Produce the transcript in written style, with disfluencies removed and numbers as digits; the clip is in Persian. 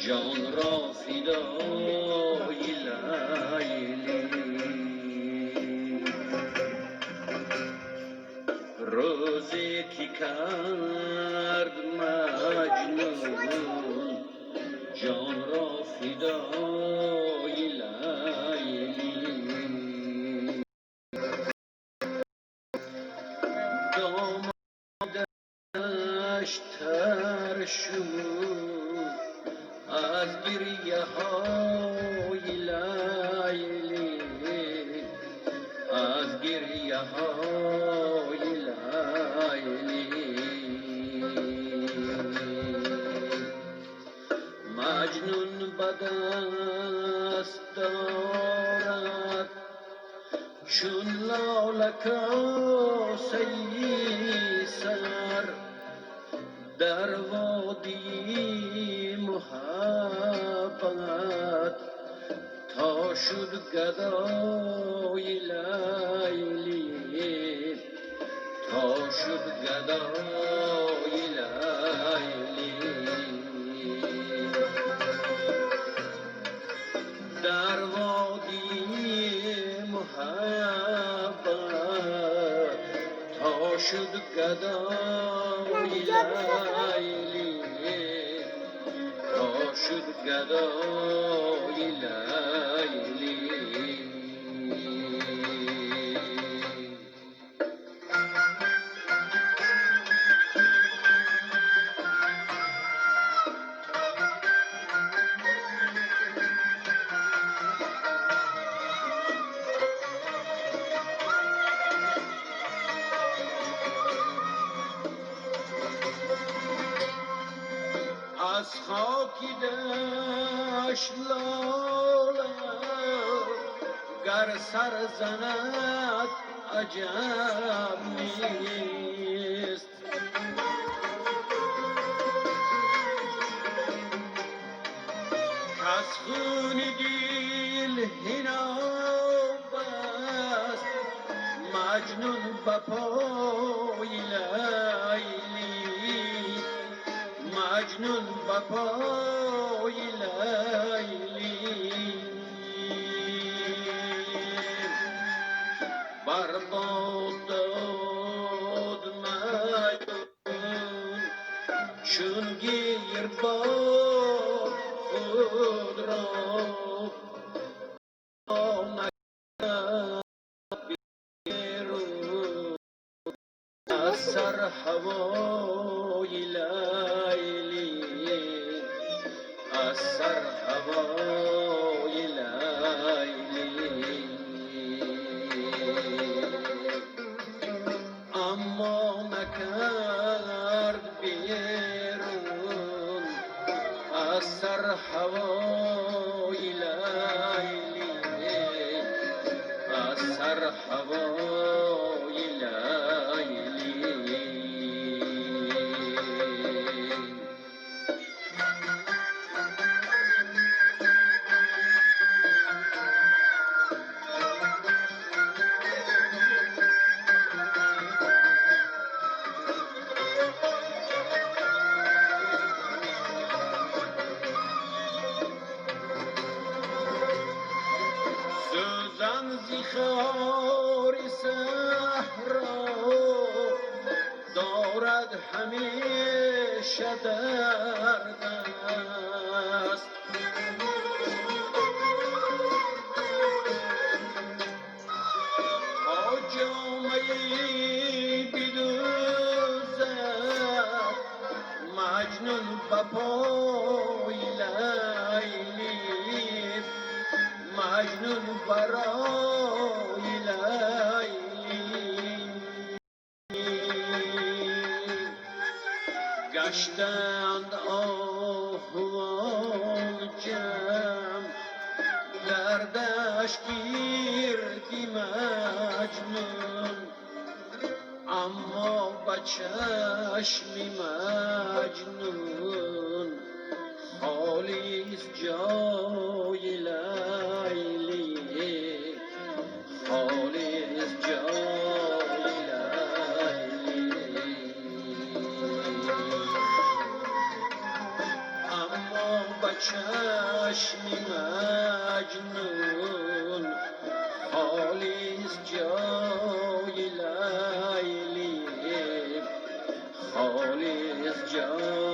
جان را فدای لیلی. روزی که کرد مجنون جان را فدای لیلی، دامادش تر شد از گریه های لیلی، از گریه های لیلی. مجنون به دست دارد چون لاله کاسه سر، در وادی محبت تا شد گدای لیلی، تا شد گدای لیلی. در وادی محبت تا شد گدای لیلی، تا شد گدای لیلی. از خاکی دشت لاله گر سر زند عجب نیست، کز خون دل حناب است مجنون به پای لیلی، مجنون به پای لیلی. برباد داد مجنون چون گیر باد خود را، آمد بیرون از سر هوای لیلی، از سر هوای لیلی. اما نکرد بیرون از سر هوای لیلی، از سر هوای لیلی. سوزن زی خار صحرا دارد همیشه در دست، تا جامه‌ای بدوزد مجنون به پای لیلی، مجنون برای لیلی. گشتند آهوان جمع در دشت گردی مجنون، اما به چشم مجنون خالی است جای لیلی، خالی است جای لیلی. اما به چشمی مجنون خالیست جای لیلی خالیست جای